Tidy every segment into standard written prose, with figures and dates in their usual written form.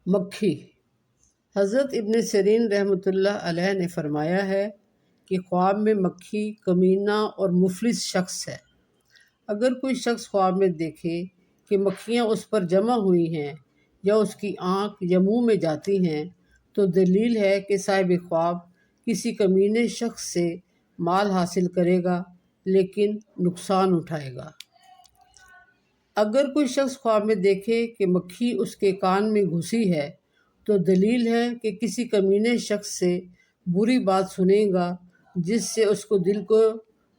مکھی۔ حضرت ابن سیرین رحمۃ اللہ علیہ نے فرمایا ہے کہ خواب میں مکھی کمینہ اور مفلس شخص ہے۔ اگر کوئی شخص خواب میں دیکھے کہ مکھیاں اس پر جمع ہوئی ہیں یا اس کی آنکھ یا منہ میں جاتی ہیں تو دلیل ہے کہ صاحب خواب کسی کمینے شخص سے مال حاصل کرے گا لیکن نقصان اٹھائے گا۔ اگر کوئی شخص خواب میں دیکھے کہ مکھی اس کے کان میں گھسی ہے تو دلیل ہے کہ کسی کمینے شخص سے بری بات سنے گا جس سے اس کو دل کو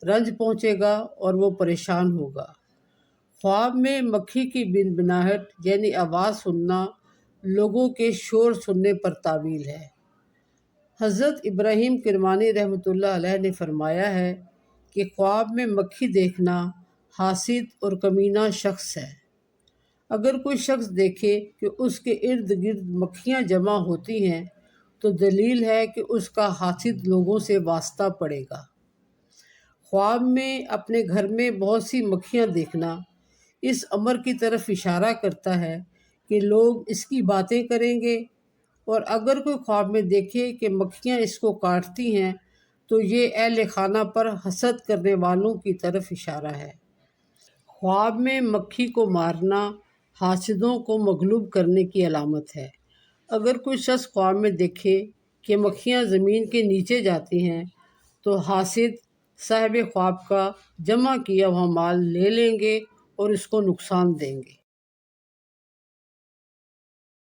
رنج پہنچے گا اور وہ پریشان ہوگا۔ خواب میں مکھی کی بنبناہٹ یعنی آواز سننا لوگوں کے شور سننے پر تعویل ہے۔ حضرت ابراہیم کرمانی رحمۃ اللہ علیہ نے فرمایا ہے کہ خواب میں مکھی دیکھنا حاسد اور کمینہ شخص ہے۔ اگر کوئی شخص دیکھے کہ اس کے ارد گرد مکھیاں جمع ہوتی ہیں تو دلیل ہے کہ اس کا حاسد لوگوں سے واسطہ پڑے گا۔ خواب میں اپنے گھر میں بہت سی مکھیاں دیکھنا اس امر کی طرف اشارہ کرتا ہے کہ لوگ اس کی باتیں کریں گے، اور اگر کوئی خواب میں دیکھے کہ مکھیاں اس کو کاٹتی ہیں تو یہ اہل خانہ پر حسد کرنے والوں کی طرف اشارہ ہے۔ خواب میں مکھی کو مارنا حاسدوں کو مغلوب کرنے کی علامت ہے۔ اگر کوئی شخص خواب میں دیکھے کہ مکھیاں زمین کے نیچے جاتی ہیں تو حاسد صاحب خواب کا جمع کیا ہوا مال لے لیں گے اور اس کو نقصان دیں گے۔